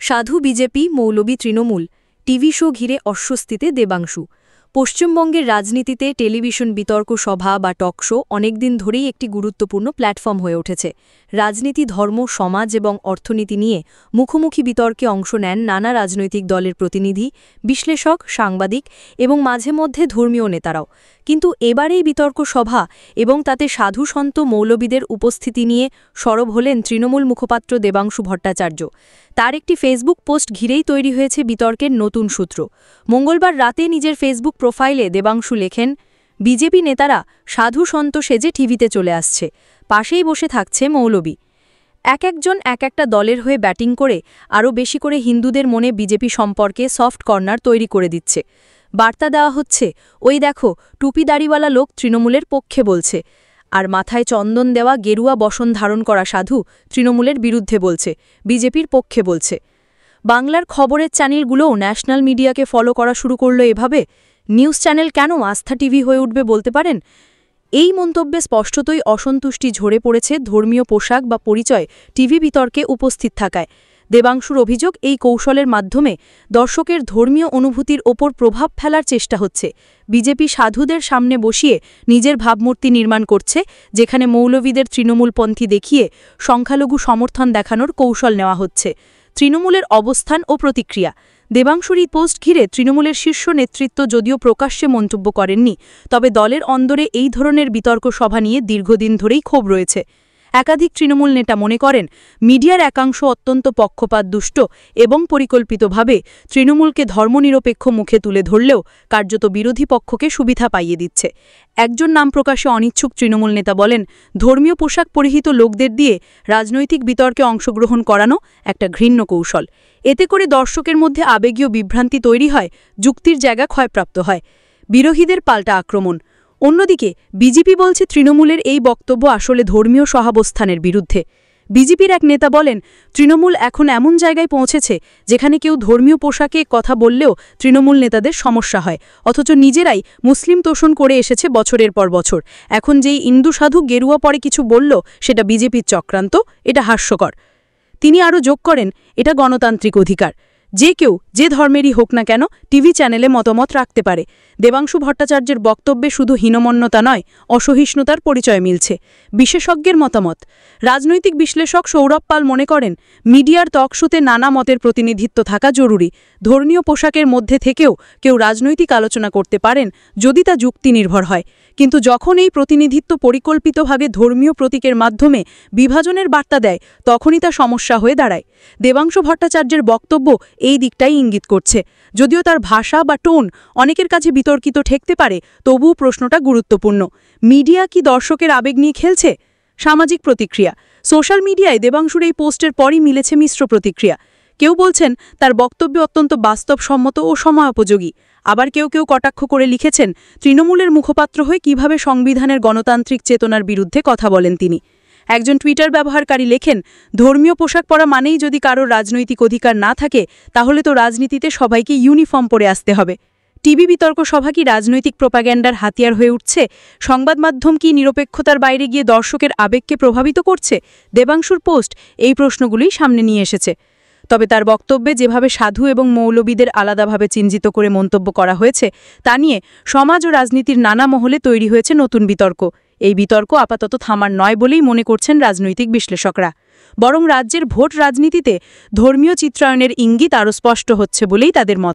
সাধু বিজেপি, মৌলবী Trinamool, TV show ঘিরে অস্বস্তিতে দেবাংশু। পশ্চিমবঙ্গের রাজনীতিতে টেলিভিশন বিতর্ক সভা বা টক শো অনেকদিন ধরেই একটি গুরুত্বপূর্ণ প্ল্যাটফর্ম হয়ে উঠেছে। রাজনীতি, ধর্ম, সমাজ এবং অর্থনীতি নিয়ে মুখোমুখি বিতর্কে অংশ নেন নানা রাজনৈতিক দলের প্রতিনিধি, বিশ্লেষক, সাংবাদিক এবং মাঝে মধ্যে ধর্মীয় নেতারাও। কিন্তু এবার এই বিতর্ক সভা এবং তাতে সাধু সন্ত মৌলবীদের উপস্থিতি নিয়ে সরব হলেন তৃণমূল মুখপাত্র দেবাংশু ভট্টাচার্য। তার একটি ফেসবুক পোস্ট ঘিরেই তৈরি হয়েছে বিতর্কের নতুন সূত্র। মঙ্গলবার রাতে নিজের ফেসবুক প্রোফাইলে দেবাংশু লেখেন, বিজেপি নেতারা সাধু সন্ত সেজে টিভিতে চলে আসছে, পাশেই বসে থাকছে মৌলবী। একজন একটা দলের হয়ে ব্যাটিং করে আরও বেশি করে হিন্দুদের মনে বিজেপি সম্পর্কে সফট কর্নার তৈরি করে দিচ্ছে। বার্তা দেওয়া হচ্ছে, ওই দেখো, টুপি দাড়িওয়ালা লোক তৃণমূলের পক্ষে বলছে, আর মাথায় চন্দন দেওয়া গেরুয়া বসন ধারণ করা সাধু তৃণমূলের বিরুদ্ধে বলছে, বিজেপির পক্ষে বলছে। বাংলার খবরের চ্যানেলগুলোও ন্যাশনাল মিডিয়াকে ফলো করা শুরু করল এভাবে। নিউজ চ্যানেল কেন আস্থা টিভি হয়ে উঠবে বলতে পারেন? এই মন্তব্যে স্পষ্টতই অসন্তুষ্টি ঝরে পড়েছে ধর্মীয় পোশাক বা পরিচয় টিভি বিতর্কে উপস্থিত থাকায়। দেবাংশুর অভিযোগ, এই কৌশলের মাধ্যমে দর্শকের ধর্মীয় অনুভূতির ওপর প্রভাব ফেলার চেষ্টা হচ্ছে। বিজেপি সাধুদের সামনে বসিয়ে নিজের ভাবমূর্তি নির্মাণ করছে, যেখানে মৌলবীদের তৃণমূলপন্থী দেখিয়ে সংখ্যালঘু সমর্থন দেখানোর কৌশল নেওয়া হচ্ছে। তৃণমূলের অবস্থান ও প্রতিক্রিয়া। দেবাংশুর এই পোস্ট ঘিরে তৃণমূলের শীর্ষ নেতৃত্ব যদিও প্রকাশ্যে মন্তব্য করেননি, তবে দলের অন্দরে এই ধরনের বিতর্ক সভা নিয়ে দীর্ঘদিন ধরেই ক্ষোভ রয়েছে। একাধিক তৃণমূল নেতা মনে করেন, মিডিয়ার একাংশ অত্যন্ত পক্ষপাতদুষ্ট এবং পরিকল্পিতভাবে তৃণমূলকে ধর্মনিরপেক্ষ মুখে তুলে ধরলেও কার্যত বিরোধী পক্ষকে সুবিধা পাইয়ে দিচ্ছে। একজন নাম প্রকাশে অনিচ্ছুক তৃণমূল নেতা বলেন, ধর্মীয় পোশাক পরিহিত লোকদের দিয়ে রাজনৈতিক বিতর্কে অংশগ্রহণ করানো একটা ঘৃণ্য কৌশল। এতে করে দর্শকের মধ্যে আবেগীয় বিভ্রান্তি তৈরি হয়, যুক্তির জায়গা ক্ষয়প্রাপ্ত হয়। বিরোধীদের পাল্টা আক্রমণ। অন্যদিকে বিজেপি বলছে তৃণমূলের এই বক্তব্য আসলে ধর্মীয় সহাবস্থানের বিরুদ্ধে। বিজেপির এক নেতা বলেন, তৃণমূল এখন এমন জায়গায় পৌঁছেছে যেখানে কেউ ধর্মীয় পোশাকে কথা বললেও তৃণমূল নেতাদের সমস্যা হয়, অথচ নিজেরাই মুসলিম তোষণ করে এসেছে বছরের পর বছর। এখন যেই হিন্দু সাধু গেরুয়া পরে কিছু বলল, সেটা বিজেপির চক্রান্ত, এটা হাস্যকর। তিনি আরও যোগ করেন, এটা গণতান্ত্রিক অধিকার, যে কেউ যে ধর্মেরই হোক না কেন টিভি চ্যানেলে মতামত রাখতে পারে। দেবাংশু ভট্টাচার্যের বক্তব্যে শুধু হীনমন্যতা নয়, অসহিষ্ণুতার পরিচয় মিলছে। বিশেষজ্ঞের মতামত। রাজনৈতিক বিশ্লেষক সৌরভ পাল মনে করেন, মিডিয়ার টকশোতে নানা মতের প্রতিনিধিত্ব থাকা জরুরি। ধর্মীয় পোশাকের মধ্যে থেকেও কেউ রাজনৈতিক আলোচনা করতে পারেন যদি তা যুক্তি নির্ভর হয়, কিন্তু যখন এই প্রতিনিধিত্ব পরিকল্পিতভাবে ধর্মীয় প্রতীকের মাধ্যমে বিভাজনের বার্তা দেয়, তখনই তা সমস্যা হয়ে দাঁড়ায়। দেবাংশু ভট্টাচার্যের বক্তব্য এই দিকটাই ইঙ্গিত করছে। যদিও তার ভাষা বা টোন অনেকের কাছে বিতর্কিত ঠেকতে পারে, তবুও প্রশ্নটা গুরুত্বপূর্ণ। মিডিয়া কি দর্শকের আবেগ নিয়ে খেলছে? সামাজিক প্রতিক্রিয়া। সোশ্যাল মিডিয়ায় দেবাংশুর এই পোস্টের পরই মিলেছে মিশ্র প্রতিক্রিয়া। কেউ বলছেন তার বক্তব্য অত্যন্ত বাস্তবসম্মত ও সময়োপযোগী, আবার কেউ কটাক্ষ করে লিখেছেন, তৃণমূলের মুখপাত্র হয়ে কিভাবে সংবিধানের গণতান্ত্রিক চেতনার বিরুদ্ধে কথা বলেন তিনি। একজন টুইটার ব্যবহারকারী লেখেন, ধর্মীয় পোশাক পরা মানেই যদি কারোর রাজনৈতিক অধিকার না থাকে, তাহলে তো রাজনীতিতে সবাইকে ইউনিফর্ম পরে আসতে হবে। টিভি বিতর্ক সভা কি রাজনৈতিক প্রোপাগ্যান্ডার হাতিয়ার হয়ে উঠছে? সংবাদ মাধ্যম কি নিরপেক্ষতার বাইরে গিয়ে দর্শকের আবেগকে প্রভাবিত করছে? দেবাংশুর পোস্ট এই প্রশ্নগুলোই সামনে নিয়ে এসেছে। তবে তার বক্তব্যে যেভাবে সাধু এবং মৌলবীদের আলাদাভাবে চিহ্নিত করে মন্তব্য করা হয়েছে, তা নিয়ে সমাজ ও রাজনীতির নানা মহলে তৈরি হয়েছে নতুন বিতর্ক। এই বিতর্ক আপাতত থামার নয় বলেই মনে করছেন রাজনৈতিক বিশ্লেষকরা, বরং রাজ্যের ভোট রাজনীতিতে ধর্মীয় চিত্রায়নের ইঙ্গিত আরও স্পষ্ট হচ্ছে বলেই তাদের মত।